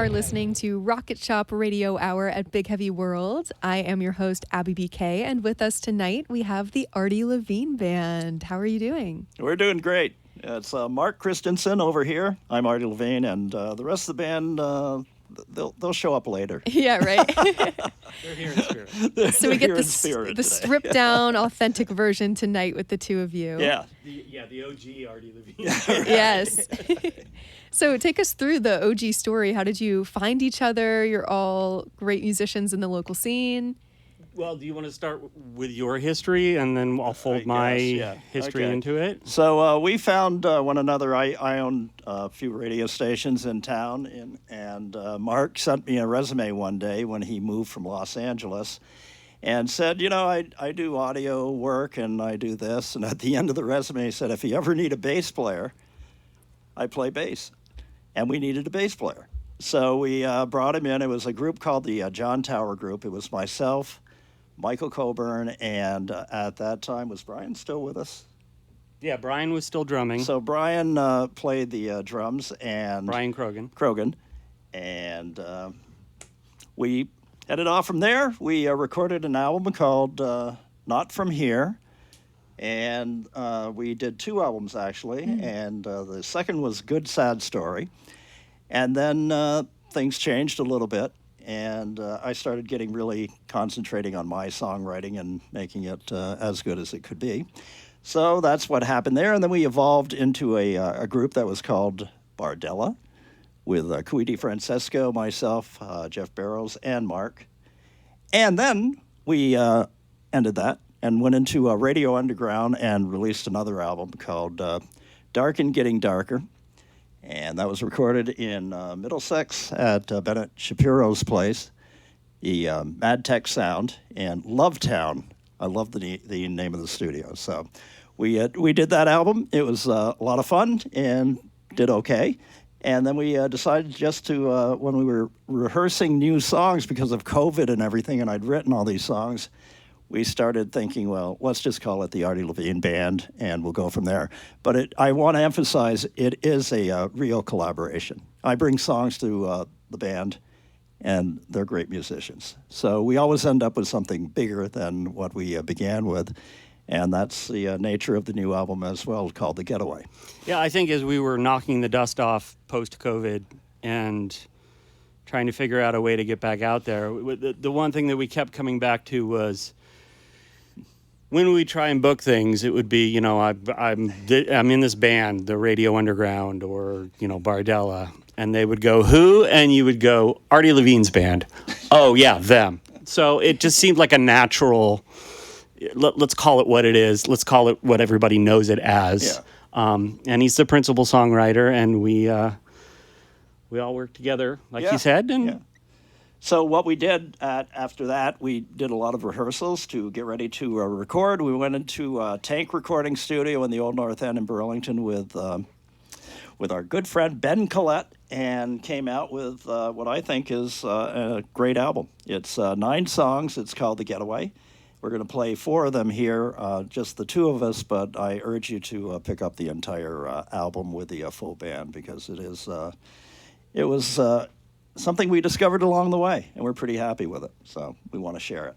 are listening to Rocket Shop Radio Hour at Big Heavy World. I am your host, Abby BK, and with us tonight we have the Arty LaVigne Band. How are you doing? We're doing great. It's Mark Christensen over here. I'm Arty LaVigne, and the rest of the band, they'll show up later. Yeah, right. They're here in spirit. So we get the stripped down, authentic version tonight with the two of you. Yeah. The OG Arty LaVigne. Yes. So take us through the OG story. How did you find each other? You're all great musicians in the local scene. Well, do you want to start with your history, and then I'll fold my history into it? So we found one another. I owned a few radio stations in town, and Mark sent me a resume one day when he moved from Los Angeles and said, I do audio work and I do this. And at the end of the resume, he said, if you ever need a bass player, I play bass. And we needed a bass player. So we brought him in. It was a group called the John Tower Group. It was myself, Michael Coburn, and at that time, was Brian still with us? Yeah, Brian was still drumming. So Brian played the drums, and Brian Krogan. And we headed off from there. We recorded an album called Not From Here, and we did two albums, actually, and the second was Good Sad Story. And then things changed a little bit, and I started getting really concentrating on my songwriting and making it as good as it could be. So that's what happened there, and then we evolved into a group that was called Bardella, with Cui DiFrancesco, myself, Jeff Barrows, and Mark. And then we ended that and went into Radio Underground and released another album called Dark and Getting Darker. And that was recorded in Middlesex at Bennett Shapiro's place, the Mad Tech Sound, and Lovetown. I love the name of the studio. So we did that album. It was a lot of fun and did okay. And then we decided just to, when we were rehearsing new songs because of COVID and everything, and I'd written all these songs, we started thinking, well, let's just call it the Arty LaVigne Band, and we'll go from there. But I want to emphasize, it is a real collaboration. I bring songs to the band, and they're great musicians. So we always end up with something bigger than what we began with, and that's the nature of the new album as well, called The Getaway. Yeah, I think as we were knocking the dust off post-COVID and trying to figure out a way to get back out there, the one thing that we kept coming back to was, when we try and book things, it would be, I'm in this band, the Radio Underground, or, Bardella, and they would go, who? And you would go, Arty LaVigne's band. Oh, yeah, them. So it just seemed like a natural, let's call it what it is. Let's call it what everybody knows it as. Yeah. And he's the principal songwriter, and we all work together, like you said. And. Yeah. So what we did after that, we did a lot of rehearsals to get ready to record. We went into a Tank recording studio in the Old North End in Burlington with our good friend Ben Collette, and came out with what I think is a great album. It's 9 songs. It's called The Getaway. We're going to play 4 of them here, just the 2 of us, but I urge you to pick up the entire album with the full band, because it was something we discovered along the way, and we're pretty happy with it. So we want to share it.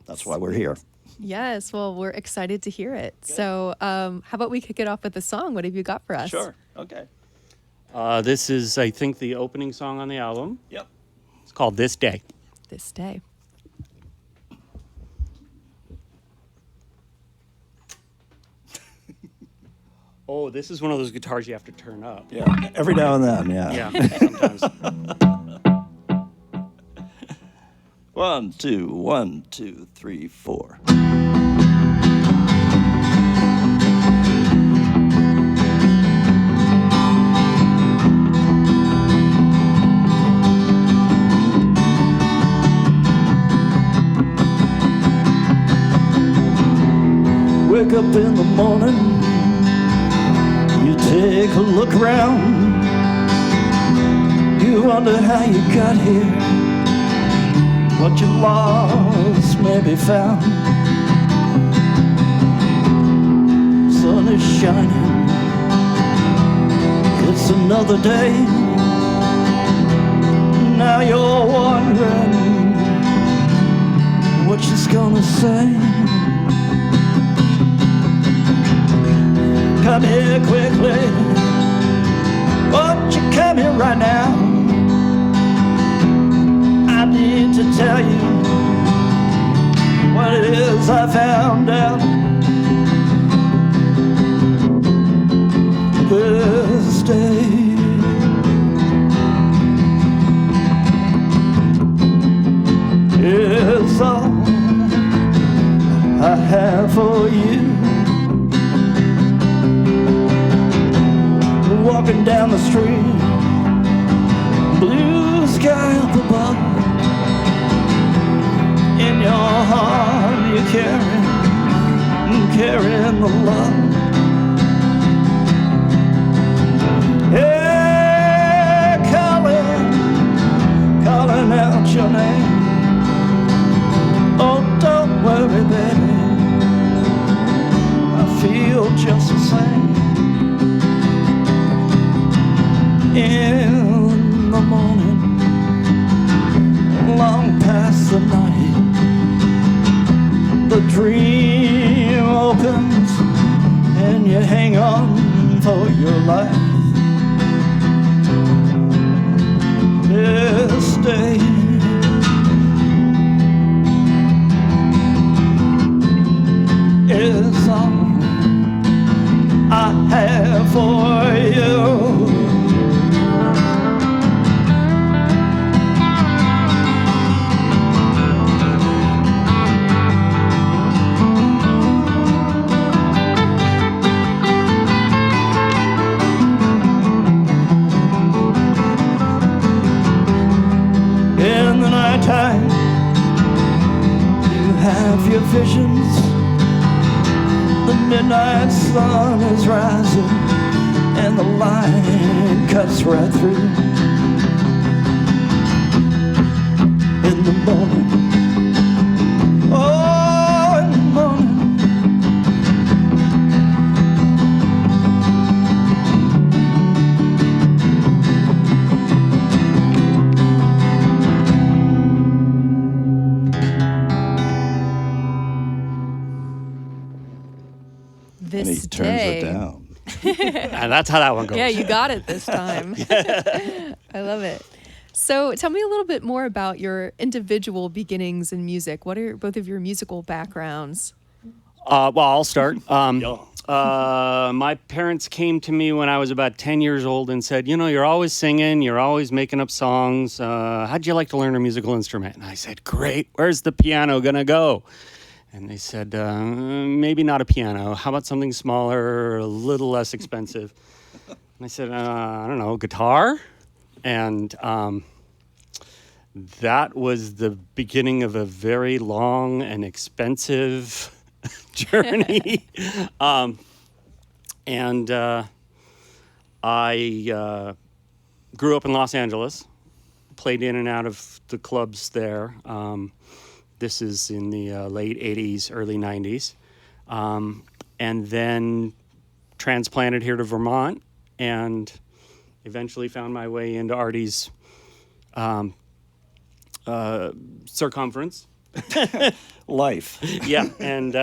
That's why we're here. Yes, well, we're excited to hear it. Good. So how about we kick it off with a song? What have you got for us? Sure. Okay. This is, I think, the opening song on the album. Yep. It's called This Day. This Day. Oh, this is one of those guitars you have to turn up. Yeah, every now and then, yeah. Yeah, sometimes. 1, 2, 1, 2, 3, 4. Wake up in the morning, you take a look around, you wonder how you got here, what you lost may be found. Sun is shining, it's another day, now you're wondering what she's gonna say. Come here quickly, won't you come here right now? I need to tell you what it is I found out this day. It's all I have for you. Walking down the street, blue sky up above. In your heart you're carrying the love. Hey, calling out your name. Oh, don't worry, baby, I feel just the same. In the morning, long past the night, the dream opens and you hang on for your life. This day is all I have for you. In the nighttime, you have your visions. The midnight sun is rising and the light cuts right through. In the morning, oh, in the morning, This and he turns day. it down. And that's how that one goes. Yeah, you got it this time. I love it. So tell me a little bit more about your individual beginnings in music. What are both of your musical backgrounds? Well, I'll start. Yeah. My parents came to me when I was about 10 years old and said, you know, you're always singing, you're always making up songs. How'd you like to learn a musical instrument? And I said, great. Where's the piano gonna go? And they said, maybe not a piano. How about something smaller, a little less expensive? And I said, I don't know, guitar? And that was the beginning of a very long and expensive journey. And I grew up in Los Angeles, played in and out of the clubs there. This is in the late 80s, early 90s. And then transplanted here to Vermont and eventually found my way into Arty's circumference. Life. Yeah, and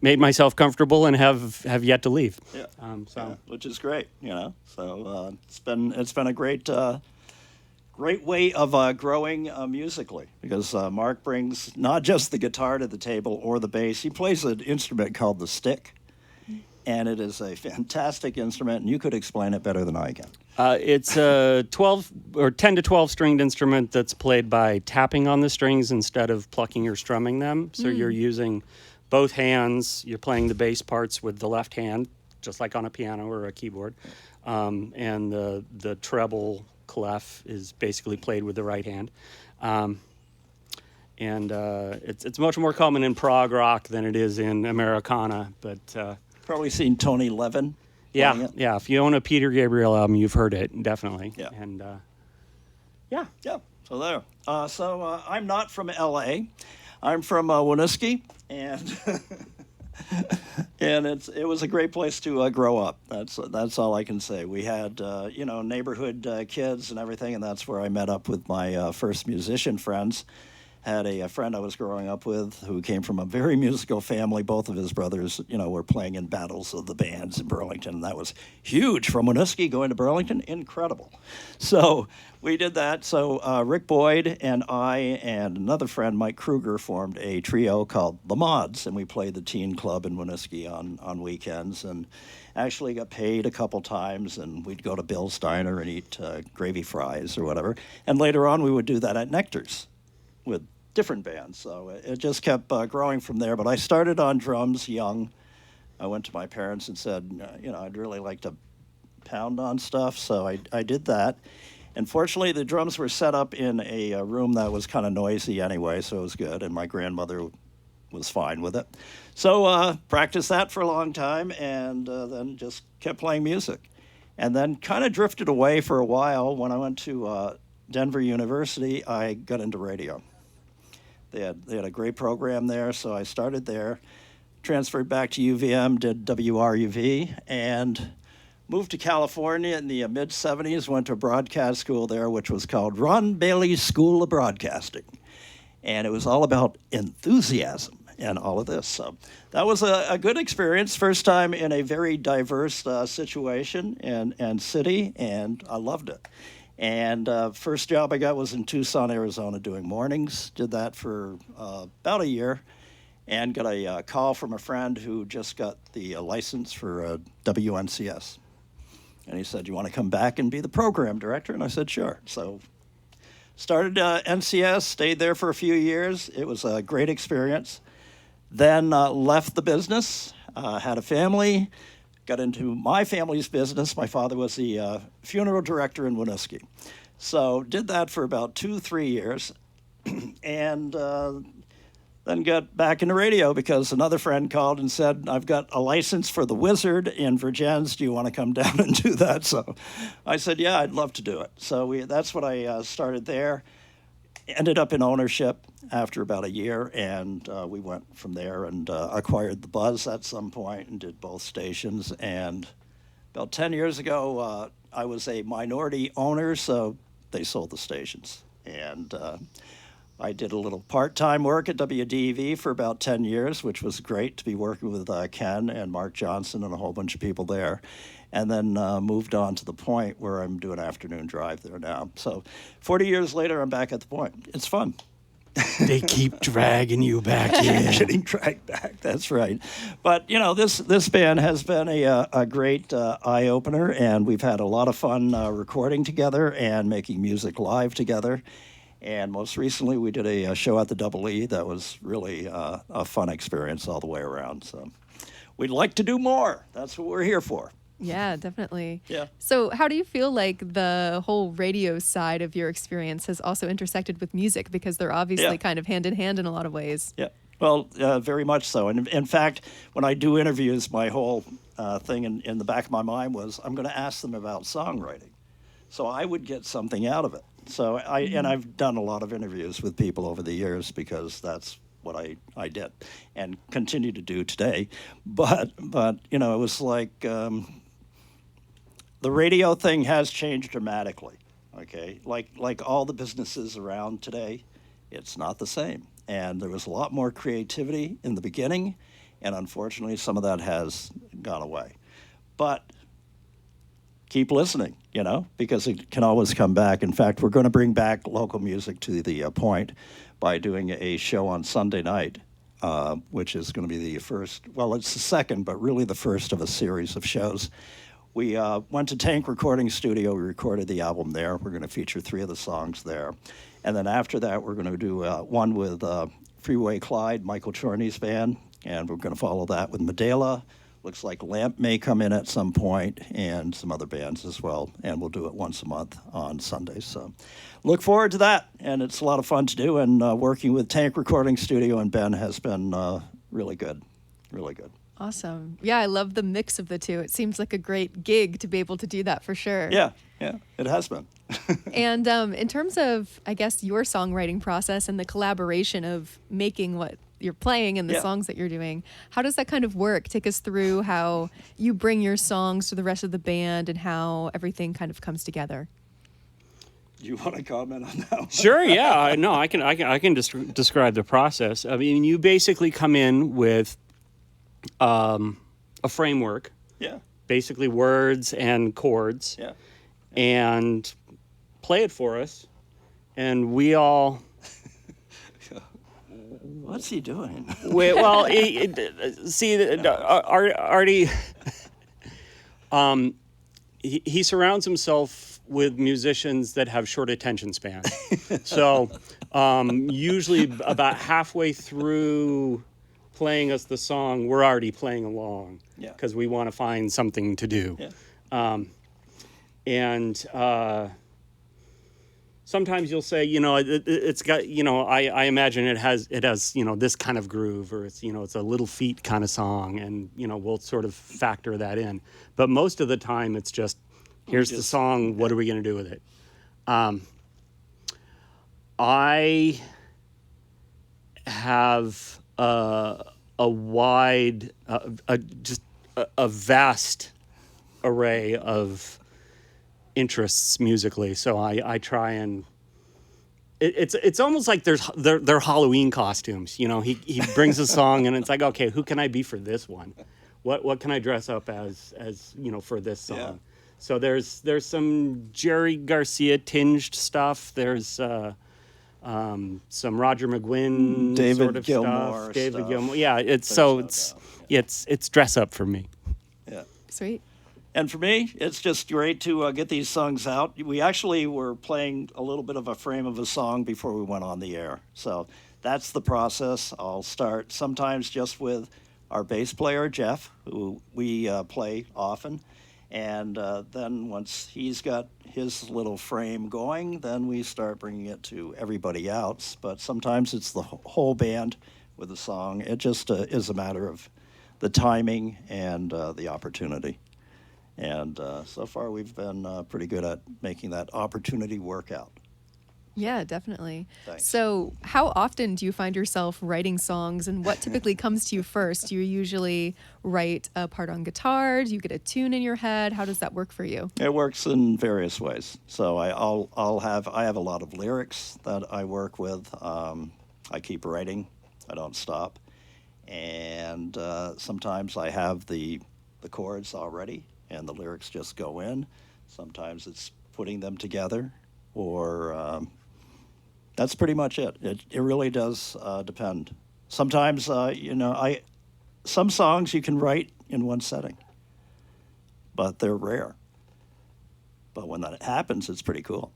made myself comfortable and have yet to leave. Yeah. So Which is great, you know. So it's been a great way of growing musically, because Mark brings not just the guitar to the table or the bass. He plays an instrument called the stick, and it is a fantastic instrument, and you could explain it better than I can. it's a 12 or 10 to 12 stringed instrument that's played by tapping on the strings instead of plucking or strumming them. So you're using both hands. You're playing the bass parts with the left hand, just like on a piano or a keyboard, and the treble clef is basically played with the right hand. And it's much more common in prog rock than it is in Americana, but Probably seen Tony Levin playing it. yeah. If you own a Peter Gabriel album, you've heard it, definitely. Yeah. And Yeah, so there. I'm not from L.A. I'm from Winooski, and And it was a great place to grow up. That's all I can say. We had neighborhood kids and everything, and that's where I met up with my first musician friends. Had a friend I was growing up with who came from a very musical family. Both of his brothers, were playing in battles of the bands in Burlington. And that was huge. From Winooski going to Burlington, incredible. So we did that. So Rick Boyd and I and another friend, Mike Kruger, formed a trio called The Mods, and we played the teen club in Winooski on weekends, and actually got paid a couple times, and we'd go to Bill's Diner and eat gravy fries or whatever. And later on, we would do that at Nectar's with different bands. So it just kept growing from there. But I started on drums young. I went to my parents and said, I'd really like to pound on stuff. So I did that. And fortunately, the drums were set up in a room that was kind of noisy anyway, so it was good. And my grandmother was fine with it. So practiced that for a long time, and then just kept playing music. And then kind of drifted away for a while. When I went to Denver University, I got into radio. They had a great program there, so I started there, transferred back to UVM, did WRUV, and moved to California in the mid-'70s, went to a broadcast school there, which was called Ron Bailey's School of Broadcasting. And it was all about enthusiasm and all of this. So that was a good experience, first time in a very diverse situation and city, and I loved it. And first job I got was in Tucson, Arizona, doing mornings. Did that for about a year, and got a call from a friend who just got the license for WNCS. And he said, "You want to come back and be the program director?" And I said, "Sure." So started NCS, stayed there for a few years. It was a great experience. Then left the business, had a family. Got into my family's business. My father was the funeral director in Winooski. So did that for about 2-3 years, and then got back into radio because another friend called and said, "I've got a license for the Wizard in Virgins. Do you want to come down and do that?" So I said, "Yeah, I'd love to do it." So that's what I started there. Ended up in ownership after about a year, and we went from there and acquired the Buzz at some point and did both stations. And about 10 years ago, I was a minority owner, so they sold the stations. And I did a little part-time work at WDEV for about 10 years, which was great to be working with Ken and Mark Johnson and a whole bunch of people there. And then moved on to the Point, where I'm doing afternoon drive there now. So 40 years later, I'm back at the Point. It's fun. They keep dragging you back in. Getting dragged back, that's right. But, this band has been a great eye-opener, and we've had a lot of fun recording together and making music live together. And most recently, we did a show at the Double E that was really a fun experience all the way around. So we'd like to do more. That's what we're here for. Yeah, definitely. Yeah. So how do you feel like the whole radio side of your experience has also intersected with music? Because they're obviously kind of hand in hand in a lot of ways. Yeah, well, very much so. And in fact, when I do interviews, my whole thing in the back of my mind was I'm going to ask them about songwriting. So I would get something out of it. So and I've done a lot of interviews with people over the years because that's what I did and continue to do today. But it was like the radio thing has changed dramatically, okay? Like all the businesses around today, it's not the same. And there was a lot more creativity in the beginning, and unfortunately some of that has gone away. But keep listening, because it can always come back. In fact, we're going to bring back local music to the Point by doing a show on Sunday night, which is going to be the first, well, it's the second, but really the first of a series of shows. We went to Tank Recording Studio. We recorded the album there. We're going to feature 3 of the songs there. And then after that, we're going to do one with Freeway Clyde, Michael Chorney's band, and we're going to follow that with Medela. Looks like Lamp may come in at some point, and some other bands as well. And we'll do it once a month on Sundays. So look forward to that. And it's a lot of fun to do. And working with Tank Recording Studio and Ben has been really good. Really good. Awesome. Yeah, I love the mix of the two. It seems like a great gig to be able to do that for sure. Yeah, it has been. And in terms of, I guess, your songwriting process and the collaboration of making what you're playing and the Yeah. songs that you're doing. How does that kind of work? Take us through how you bring your songs to the rest of the band and how everything kind of comes together. Do you want to comment on that one? Sure, yeah. No, I can describe the process. I mean, you basically come in with a framework, Yeah. basically words and chords, Yeah. and play it for us, and we all. What's he doing? Well, Arty, he surrounds himself with musicians that have short attention spans. So usually about halfway through playing us the song, we're already playing along Yeah. because we want to find something to do. Yeah. Sometimes you'll say, it's got, I imagine it has, this kind of groove, or it's a Little Feat kind of song, and, we'll sort of factor that in. But most of the time it's just, here's the song, what are we going to do with it? I have a wide, a vast array of interests musically, so I try and it's almost like they're Halloween costumes. He brings a song and it's like, okay, who can I be for this one? What can I dress up as for this song? Yeah. So there's some Jerry Garcia tinged stuff. There's some Roger McGuinn David sort of Gilmour stuff. David stuff. Gilmour. Yeah, There's no doubt. it's dress up for me. Yeah. Sweet. And for me, it's just great to get these songs out. We actually were playing a little bit of a frame of a song before we went on the air. So that's the process. I'll start sometimes just with our bass player, Jeff, who we play often. And then once he's got his little frame going, then we start bringing it to everybody else. But sometimes it's the whole band with a song. It just is a matter of the timing and the opportunity. And so far, we've been pretty good at making that opportunity work out. Yeah, definitely. Thanks. So how often do you find yourself writing songs, and what typically comes to you first? Do you usually write a part on guitar? Do you get a tune in your head? How does that work for you? It works in various ways. So I have a lot of lyrics that I work with. I keep writing. I don't stop. And sometimes I have the chords already, and the lyrics just go in. Sometimes it's putting them together, or that's pretty much it. It really does depend. Sometimes, some songs you can write in one setting, but they're rare. But when that happens, it's pretty cool.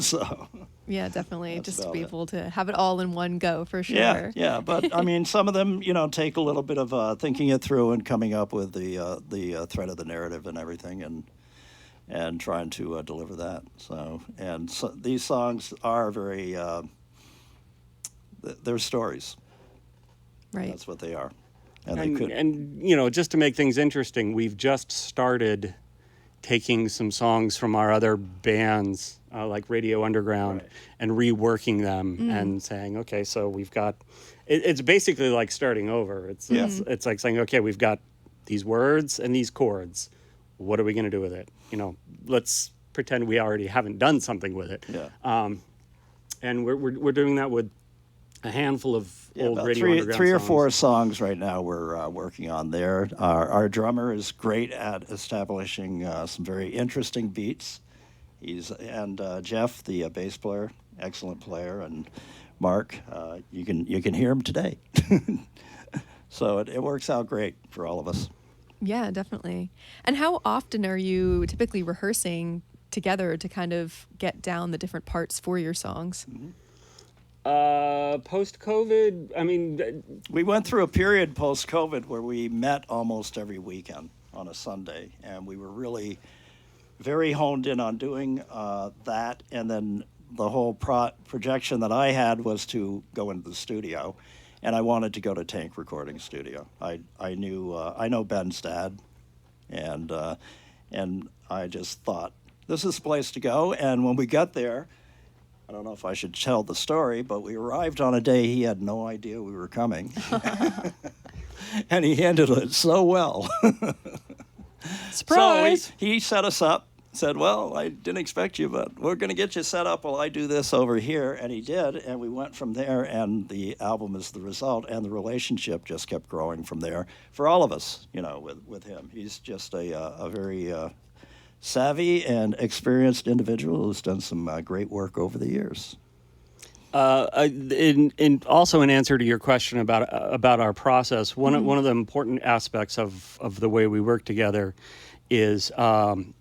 So Yeah, definitely. That's Just to about be it. able to have it all in one go, for sure. yeah. But I mean, some of them, take a little bit of thinking it through and coming up with the thread of the narrative and everything, and trying to deliver that. So these songs are very they're stories. Right. That's what they are. And they could. And just to make things interesting, we've just started taking some songs from our other bands, like Radio Underground, Right. and reworking them and saying, okay, so we've got, it's basically like starting over. It's like saying, okay, we've got these words and these chords. What are we going to do with it? Let's pretend we already haven't done something with it. Yeah. And we're doing that with a handful of old About Radio three Underground or songs. four songs right now we're working on there. Our drummer is great at establishing some very interesting beats. And Jeff, the bass player, excellent player, and Mark, you can hear him today. So it works out great for all of us. Yeah, definitely. And how often are you typically rehearsing together to kind of get down the different parts for your songs? Post-COVID, I mean, We went through a period post-COVID where we met almost every weekend on a Sunday, and we were really very honed in on doing that. And then the whole projection that I had was to go into the studio, and I wanted to go to Tank Recording Studio. I know Ben's dad, and I just thought, this is the place to go. And when we got there, I don't know if I should tell the story, but we arrived on a day he had no idea we were coming. And he handled it so well. Surprise! So he set us up, said, well, I didn't expect you, but we're going to get you set up while I do this over here. And he did, and we went from there, and the album is the result, and the relationship just kept growing from there for all of us, with him. He's just a very savvy and experienced individual who's done some great work over the years. Also in answer to your question about our process, one of the important aspects of the way we work together is one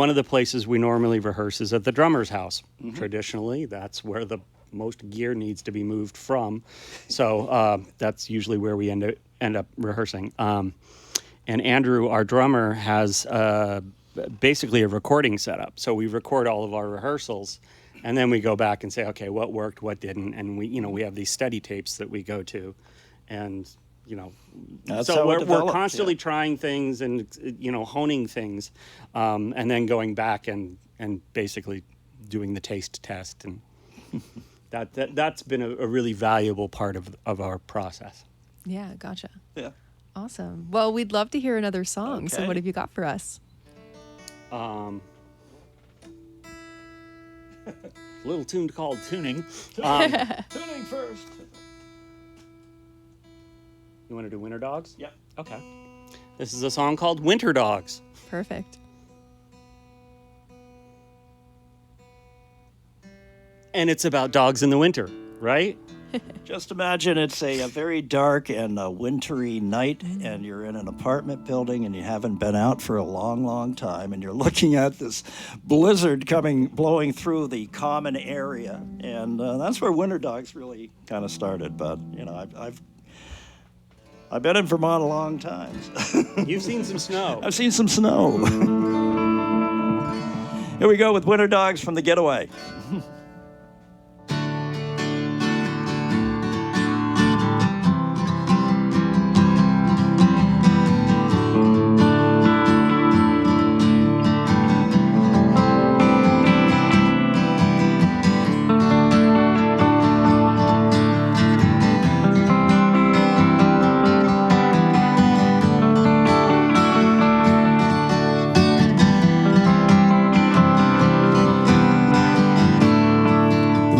of the places we normally rehearse is at the drummer's house. Mm-hmm. Traditionally, that's where the most gear needs to be moved from. So that's usually where we end up rehearsing. And Andrew, our drummer, has basically a recording setup. So we record all of our rehearsals, and then we go back and say, okay, what worked, what didn't, and we have these study tapes that we go to, and That's so how it we're developed, constantly trying things and honing things, and then going back and basically doing the taste test, and that's been a really valuable part of our process. Yeah, gotcha. Yeah. Awesome. Well, we'd love to hear another song. So Okay. what have you got for us? Little tune called Tuning. Tuning first. You want to do Winter Dogs? Yep. Okay. This is a song called Winter Dogs. Perfect. And it's about dogs in the winter, right? Just imagine it's a very dark and wintry night, and you're in an apartment building, and you haven't been out for a long, long time, and you're looking at this blizzard blowing through the common area, and that's where Winter Dogs really kind of started. But I've been in Vermont a long time. You've seen some snow. I've seen some snow. Here we go with Winter Dogs from The Getaway.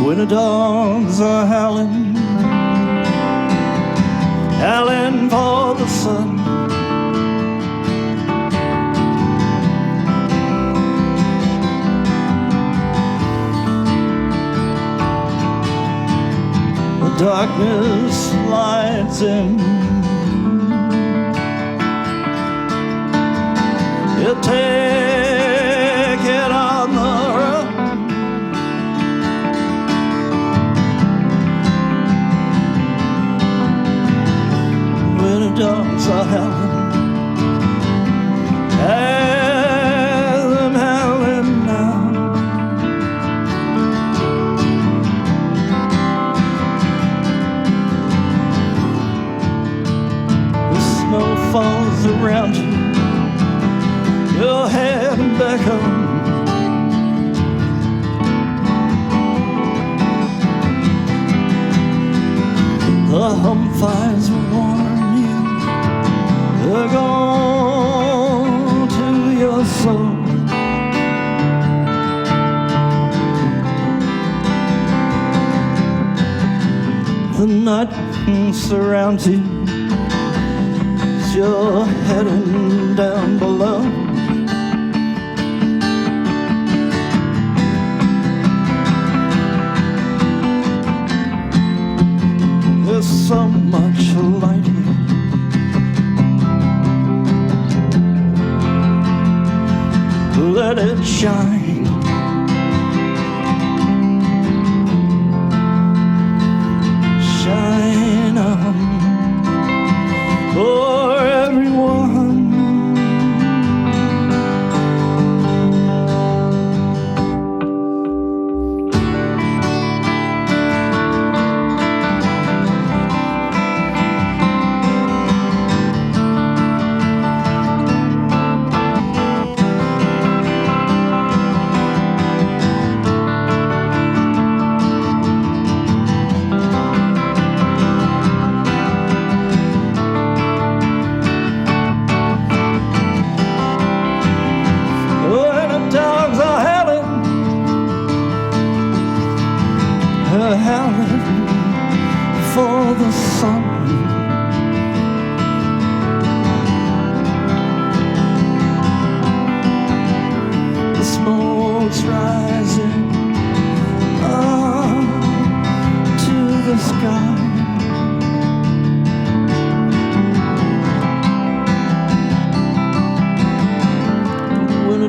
Winter dogs are howling for the sun. The darkness slides in. You take it on the run. Winter dogs are howling, I'm howling now. The snow falls around you, you're heading back home. The home fires warm you, they're gone to your soul. The night surrounds you as you're heading down below. There's so much light here. Let it shine. Shine on for everyone.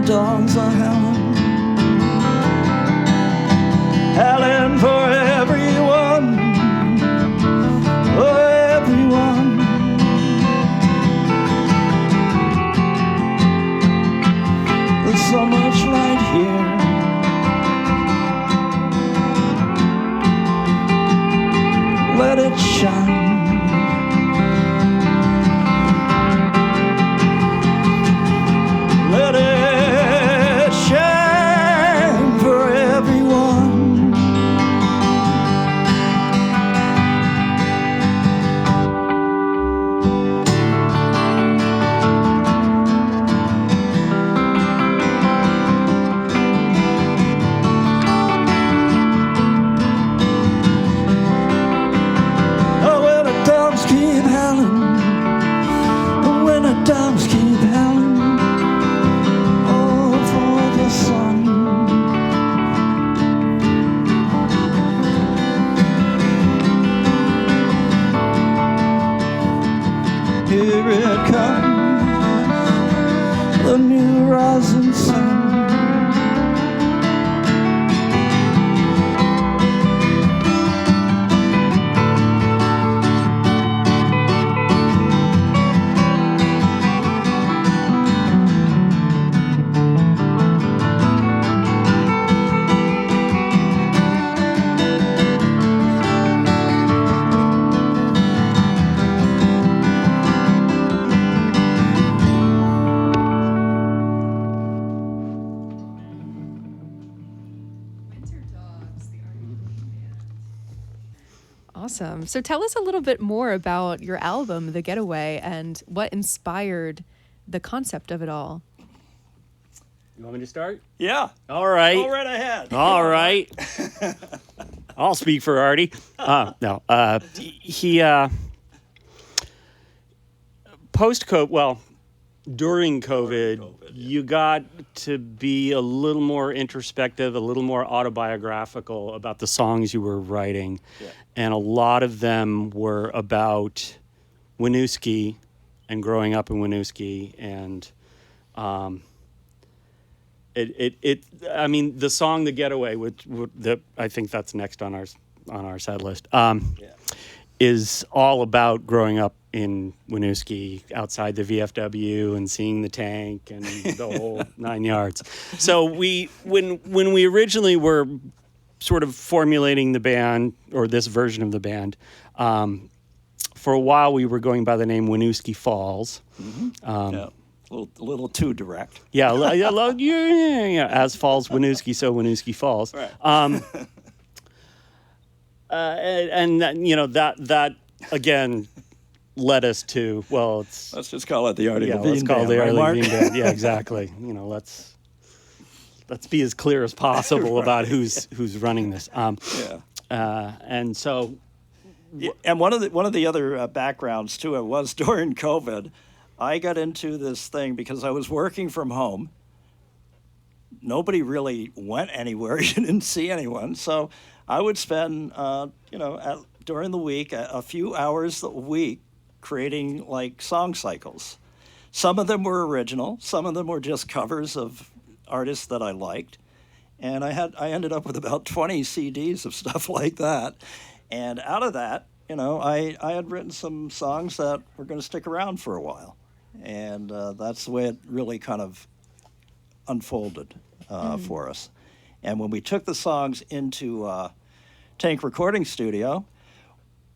dogs are howling, howling for everyone, for everyone. There's so much light here. Let it shine. Let it shine for everyone. Oh, when the dogs keep howling, when the dogs keep howling, oh, for the sun. Here it comes, the new rising sun. Awesome. So tell us a little bit more about your album, The Getaway, and what inspired the concept of it all. You want me to start? Yeah. All right. Go right ahead. All right. I'll speak for Arty. No. He post-COVID, well, during COVID, you got to be a little more introspective, a little more autobiographical about the songs you were writing. Yeah. And a lot of them were about Winooski and growing up in Winooski. And I mean, the song "The Getaway," which I think that's next on our set list, is all about growing up in Winooski, outside the VFW, and seeing the tank and the whole 9 yards. So when we originally were sort of formulating the band, or this version of the band, for a while we were going by the name Winooski Falls. Mm-hmm. A little too direct. Yeah, as falls Winooski, so Winooski Falls. Right. And you know, that again led us to, well, Let's just call it the Arty LaVigne let's call Band, it the right, Arty Mark? LaVigne Band. Yeah, exactly. You know, let's be as clear as possible about who's running this. And so, And one of the other backgrounds to it was during COVID, I got into this thing because I was working from home. Nobody really went anywhere. You didn't see anyone. So I would spend, during the week, a few hours a week creating like song cycles. Some of them were original. Some of them were just covers of artists that I liked. And I ended up with about 20 CDs of stuff like that. And out of that, I had written some songs that were going to stick around for a while. And that's the way it really kind of unfolded for us. And when we took the songs into Tank Recording Studio,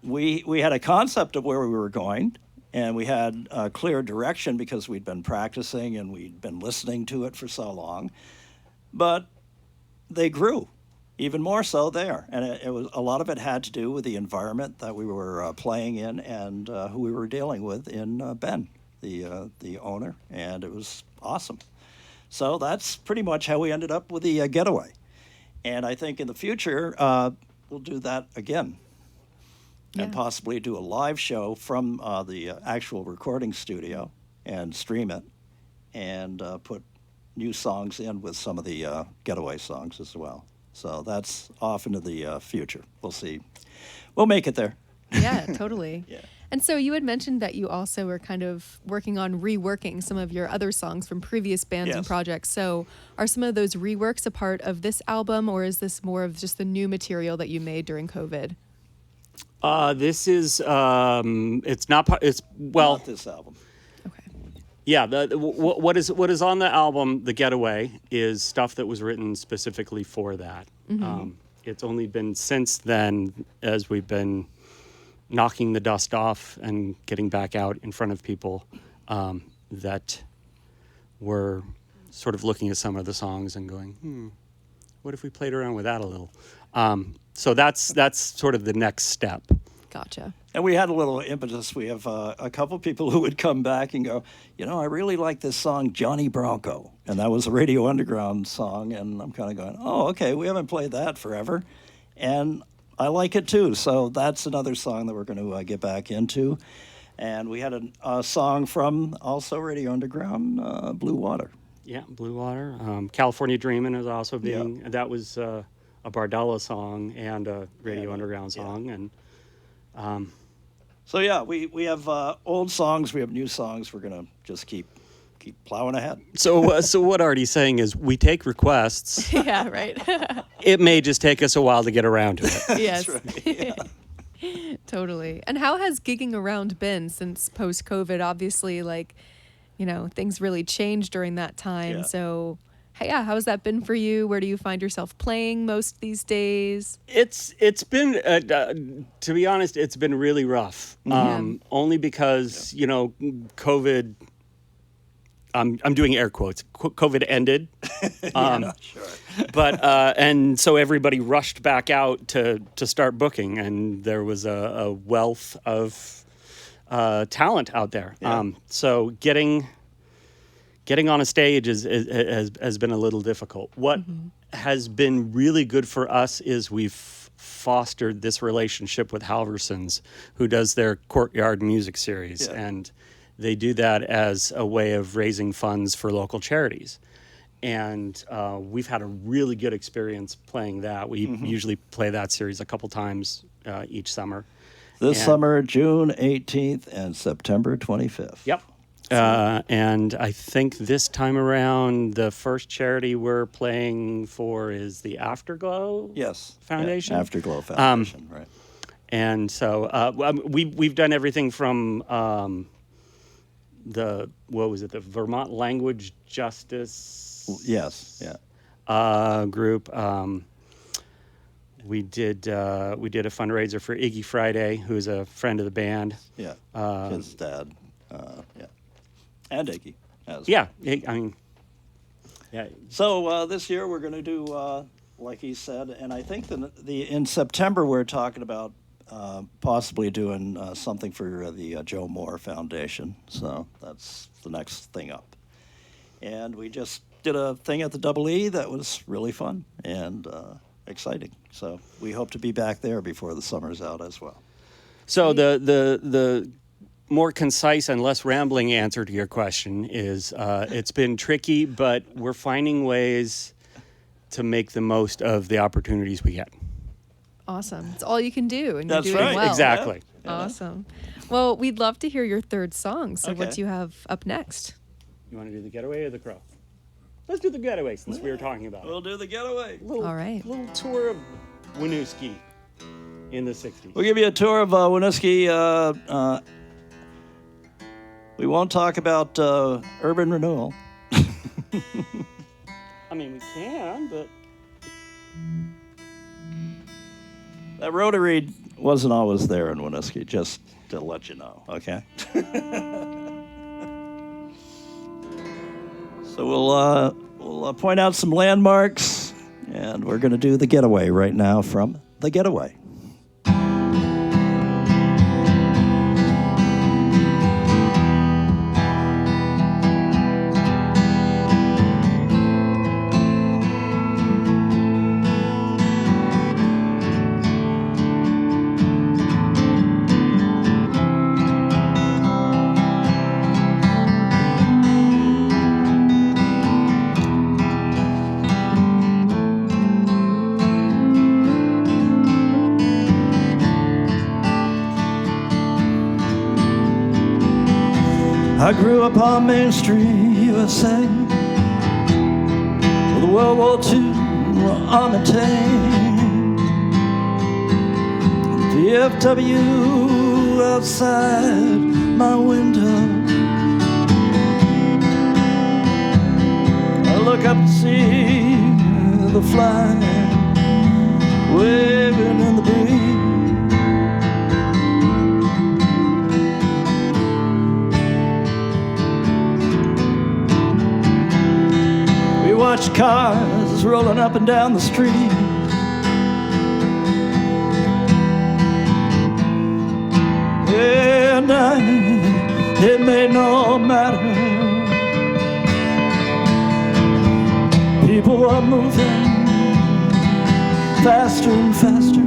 we had a concept of where we were going, and we had a clear direction because we'd been practicing and we'd been listening to it for so long. But they grew even more so there. And it was, a lot of it had to do with the environment that we were playing in and who we were dealing with in Ben, the owner, and it was awesome. So that's pretty much how we ended up with the Getaway. And I think in the future, we'll do that again. And possibly do a live show from the actual recording studio and stream it and put new songs in with some of the Getaway songs as well. So that's off into the future. We'll see. We'll make it there. Yeah, totally. Yeah. And so you had mentioned that you also were kind of working on reworking some of your other songs from previous bands and Yes. projects. So are some of those reworks a part of this album, or is this more of just the new material that you made during COVID? This is it's not part. It's well, Not this album. Okay. yeah. What is on the album, The Getaway, is stuff that was written specifically for that. It's only been since then, as we've been knocking the dust off and getting back out in front of people, that we're sort of looking at some of the songs and going, what if we played around with that a little? So that's sort of the next step. Gotcha. And we had a little impetus. We have a couple people who would come back and go, I really like this song, Johnny Bronco. And that was a Radio Underground song. And I'm kind of going, oh, okay, we haven't played that forever. And I like it too. So that's another song that we're going to get back into. And we had a song from also Radio Underground, Blue Water. Yeah, Blue Water. California Dreamin' is also being, that was a Bardella song and a Radio Underground song. And So yeah, we have old songs, we have new songs. We're going to just keep plowing ahead. so what Arty's saying is we take requests. Yeah, right. It may just take us a while to get around to it. Yes. That's right, yeah. Totally. And how has gigging around been since post-COVID? Obviously, things really changed during that time. Yeah. So, how has that been for you? Where do you find yourself playing most these days? It's been to be honest, it's been really rough. Only because COVID. I'm doing air quotes. COVID ended. Sure. But and so everybody rushed back out to start booking, and there was a wealth of talent out there. Yeah. So getting on a stage has been a little difficult. What has been really good for us is we've fostered this relationship with Halversons, who does their Courtyard music series, and they do that as a way of raising funds for local charities. And we've had a really good experience playing that. We usually play that series a couple times each summer. This summer, June 18th and September 25th. Yep. And I think this time around, the first charity we're playing for is the Afterglow Foundation. Yeah, Afterglow Foundation, right. And so we've done everything from the Vermont Language Justice group. We did a fundraiser for Iggy Friday, who's a friend of the band. Yeah, his dad. And Iggy. Yeah. So this year we're going to do, like he said, and I think in September we're talking about possibly doing something for the Joe Moore Foundation. So that's the next thing up. And we just did a thing at the Double E that was really fun and exciting. So we hope to be back there before the summer's out as well. So the more concise and less rambling answer to your question is it's been tricky, but we're finding ways to make the most of the opportunities we get. Awesome. It's all you can do, and That's you're doing right. well. Exactly. Yeah. Awesome. Well, we'd love to hear your third song. So what Okay. do you have up next? You want to do the Getaway or the Crow? Let's do the Getaway since we were talking about it. We'll do the Getaway. All right. Little tour of Winooski in the 60s. We'll give you a tour of Winooski. We won't talk about urban renewal. I mean, we can, but... That Rotary wasn't always there in Winooski, just to let you know, okay? So we'll point out some landmarks, and we're going to do the Getaway right now from The Getaway. I grew up on Main Street, USA, with the World War II Army tank. VFW outside my window. I look up to see the flag waving in the breeze. We watch cars rolling up and down the street. And it made no matter. People are moving faster and faster.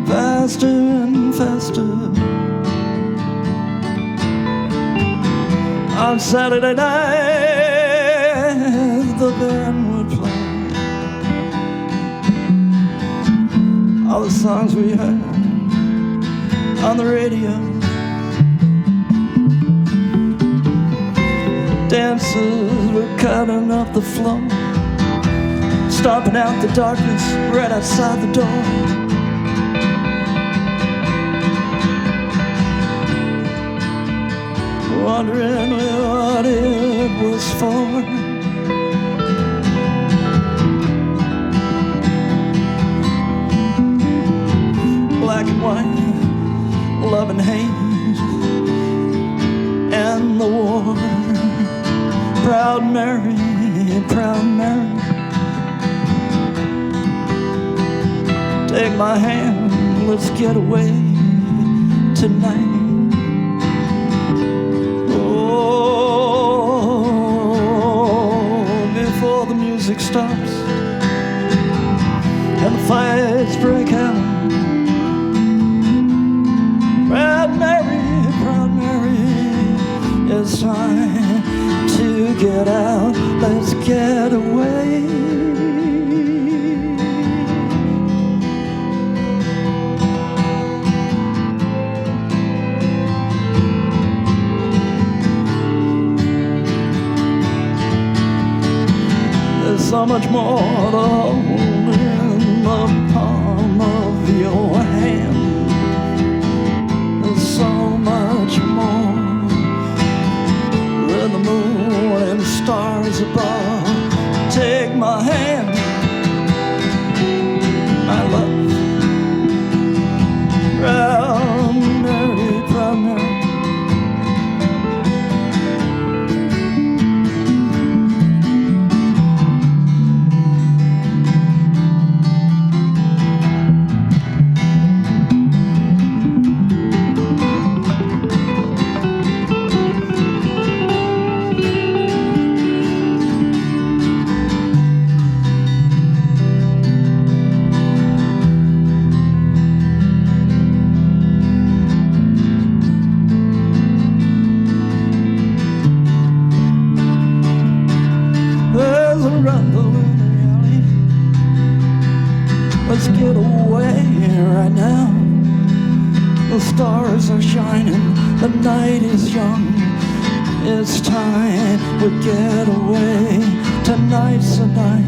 Faster and faster. On Saturday night, the band would play all the songs we heard on the radio. Dancers were cutting up the floor, stomping out the darkness right outside the door. Wondering what it was for. Black and white, love and hate, and the war. Proud Mary, proud Mary. Take my hand, let's get away tonight. Music stops and the fights break out. Proud Mary, it's time to get out. Let's get away. So much more to hold in the palm of your hand. There's so much more than the moon and stars above. Take my hand, my love. Proud Mary, proud Mary. Let's get away right now. The stars are shining, the night is young. It's time we get away. Tonight's the night.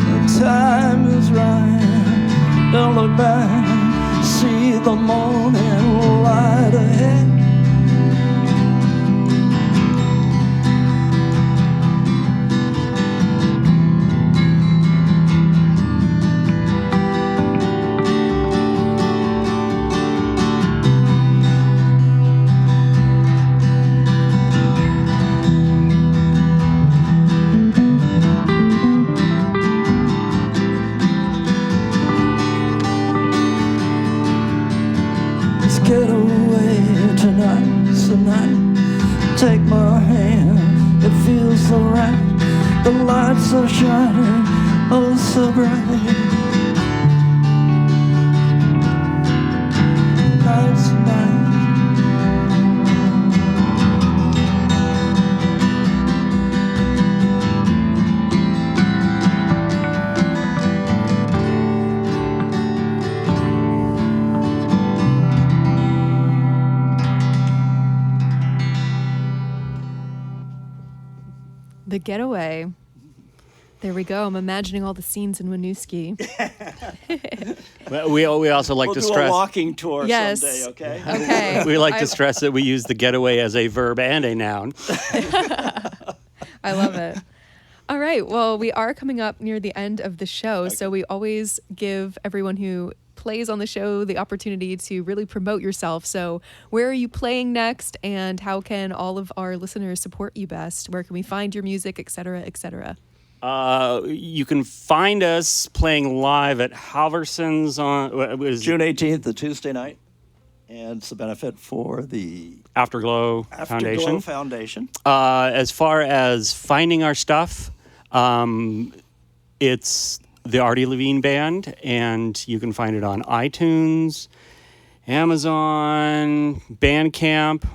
The time is right. Don't look back. See the morning light ahead. Get away, tonight's the night. Take my hand, it feels so right. The lights are shining, oh so bright. Tonight's the night. The Getaway. There we go. I'm imagining all the scenes in Winooski. Well, we also like We'll to do stress. a walking tour Yes. someday, okay? Okay. We like to stress that we use the getaway as a verb and a noun. I love it. All right. Well, we are coming up near the end of the show, so we always give everyone who plays on the show the opportunity to really promote yourself. So where are you playing next, and how can all of our listeners support you best? Where can we find your music, et cetera, et cetera? You can find us playing live at Halverson's on June 18th, the Tuesday night. And it's a benefit for the Afterglow Afterglow Foundation. Foundation. As far as finding our stuff, it's the Arty LaVigne Band, and you can find it on iTunes, Amazon, Bandcamp.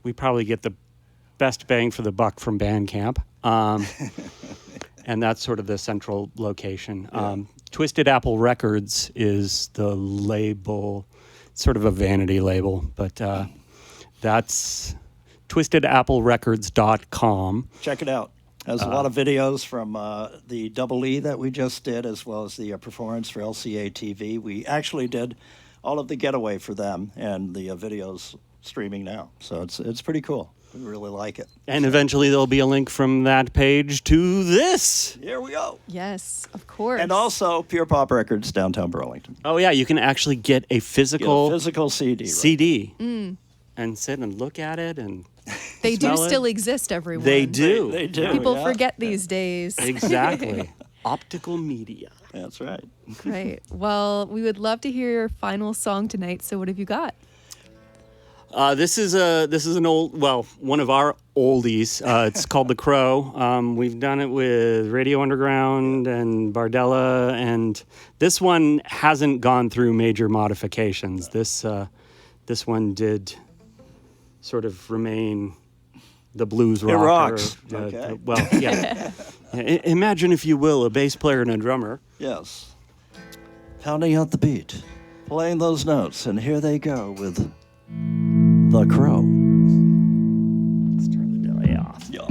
We probably get the best bang for the buck from Bandcamp. And that's sort of the central location. Twisted Apple Records is the label, sort of a vanity label, but that's twistedapplerecords.com. Check it out. Has a lot of videos from the Double E that we just did, as well as the performance for LCA TV. We actually did all of the Getaway for them, and the videos streaming now. So it's pretty cool. We really like it. And eventually there'll be a link from that page to this. Here we go. Yes, of course. And also Pure Pop Records, downtown Burlington. Oh, yeah, you can actually get a physical, Physical CD. Right? CD and sit and look at it. And they do smell it. still exist, everyone. They do. They do. People yeah. forget these days. Exactly. Optical media. That's right. Great. Well, we would love to hear your final song tonight. So what have you got? This is an one of our oldies. It's called The Crow. We've done it with Radio Underground and Bardella, and this one hasn't gone through major modifications. This one did sort of remain the blues rocker. It rocks. Okay. Well, yeah. Imagine, if you will, a bass player and a drummer. Yes. Pounding out the beat, playing those notes, and here they go with The Crow. Let's turn the delay off. Yeah.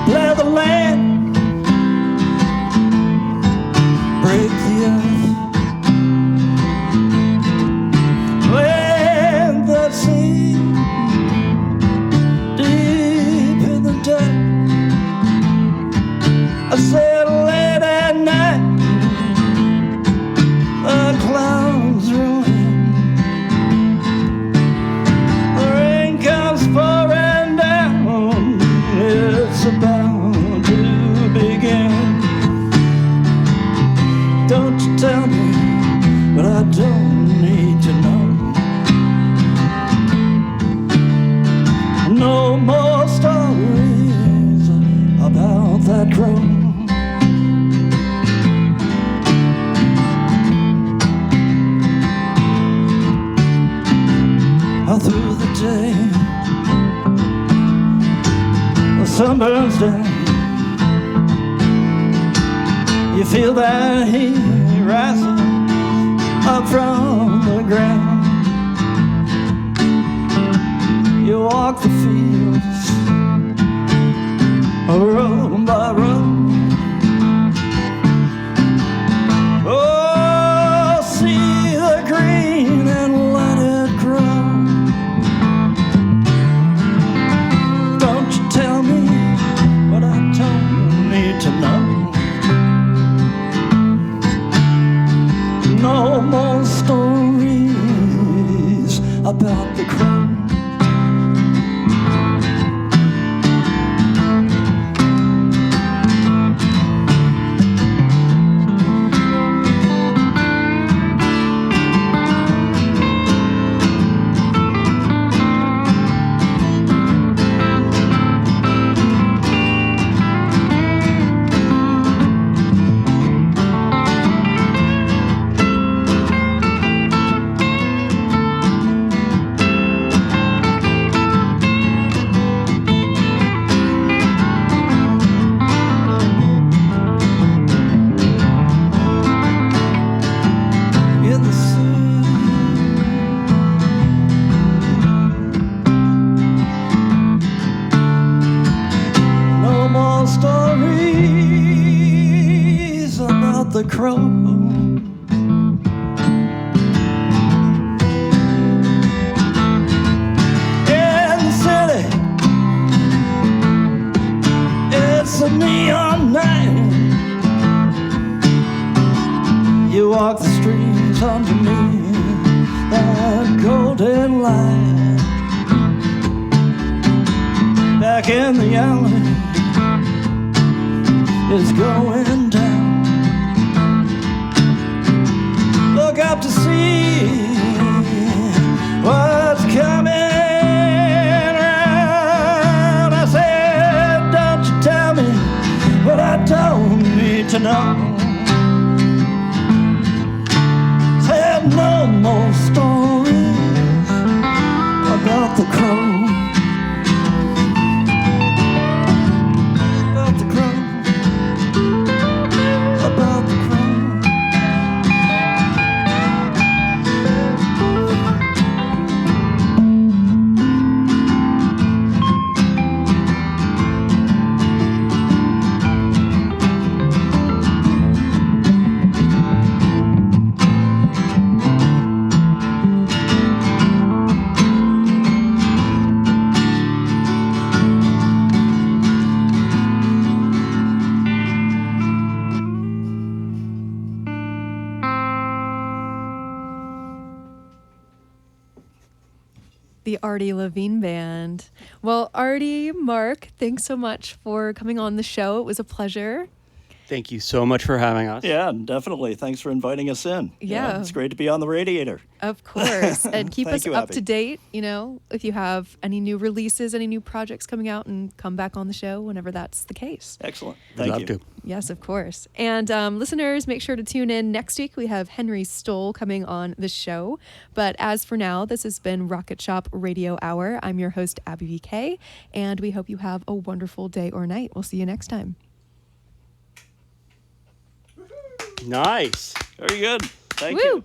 Let the land break the earth. When the sea deep in the dirt, I said late at night, the clouds roll in, the rain comes pouring down, it's about to begin. Don't you tell me what I don't need to know. No more stories about that crow. All through the day, the sun burns down. You feel that heat rising up from the ground. You walk the fields, row by row. Oh, see the green and let it grow. Don't you tell me what I don't need to know. No more stories about the crow. the crow. In the city, it's a neon night. You walk the streets underneath that golden light. Back in the alley, it's going down. Look up to see what's coming around. I said, don't you tell me what I don't need to know. Said no more stories about the crow. About the crow. About the crow. The Arty LaVigne Band. Well, Arty, Mark, thanks so much for coming on the show. It was a pleasure. Thank you so much for having us. Yeah, definitely. Thanks for inviting us in. Yeah. It's great to be on the Radiator. Of course. And keep Thank us you, up Abby. to date, you know, if you have any new releases, any new projects coming out, and come back on the show whenever that's the case. Excellent. I'd Thank love you. to. Yes, of course. And listeners, make sure to tune in next week. We have Henry Stoll coming on the show. But as for now, this has been Rocket Shop Radio Hour. I'm your host, Abby VK, and we hope you have a wonderful day or night. We'll see you next time. Nice. Very good. Thank Woo! you.